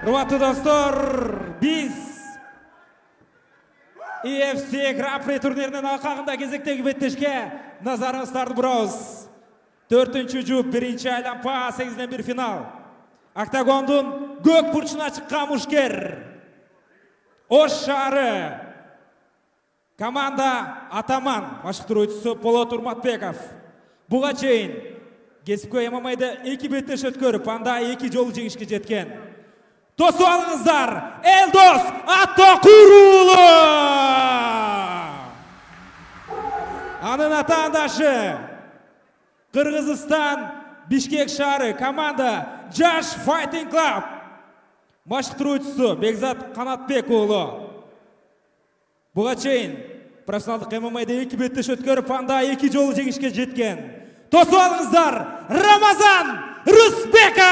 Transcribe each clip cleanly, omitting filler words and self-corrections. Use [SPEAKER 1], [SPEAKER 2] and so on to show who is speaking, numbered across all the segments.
[SPEAKER 1] Урматтуу достор, биз EFC Grand Prix турниринин акагында кезектеги беттешке назарыңыздарды бурабыз. 4-чү жуп, 1-чи айлампа, 8-1 финал. Октагондун көк бурчуна чыккан мушкер. Ош шаары. Команда Атаман, башкаруучусу Болот Урматбеков. Буга чейин кесипкөй ММА'да 2 беттеш өткөрүп, анда 2 жолу жеңишке жеткен. Тосуп алыңыздар, Элдос Аттокур уулу! Анын атаандашы Кыргызстан Бишкек шаары команда Жаш Fighting Club. Башкаруучусу Бекзат Канатбек уулу. Буга чейин профессионалдык ММА'да 2 беттеш өткөрүп, анда 2 жолу жеңишке жеткен. Тосуп алыңыздар, Рамазан Русбеков!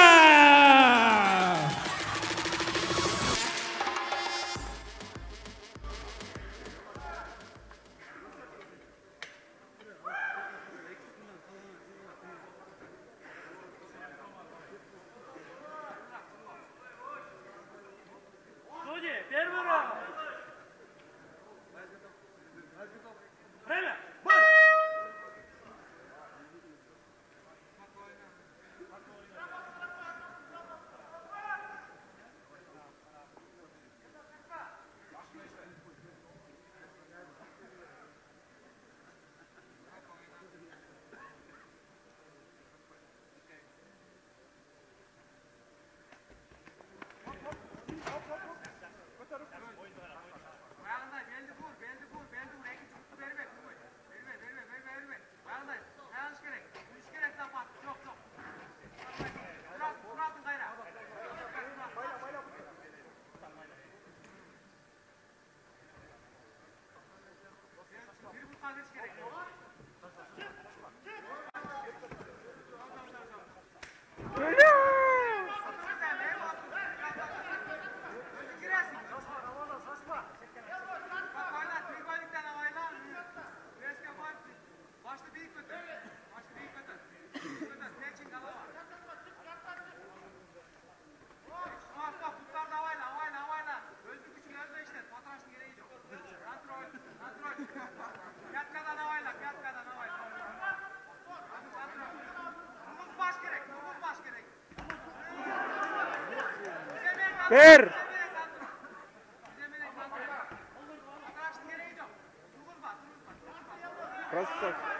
[SPEAKER 2] Bir.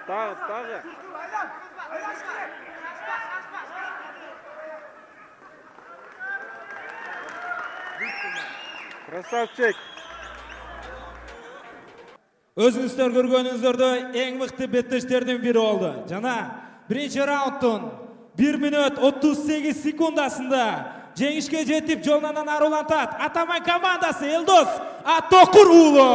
[SPEAKER 2] Dağı. Krasavчик.
[SPEAKER 1] Өзүңүздөр көргөнүңүздөрдө эң мыкты беттештердин бири болду. Жана 1-чи раундтун 1 мүнөт 38 секундасында жеңишке жетип жолунан арулантат Атаман командасы Элдос Аттокур уулу.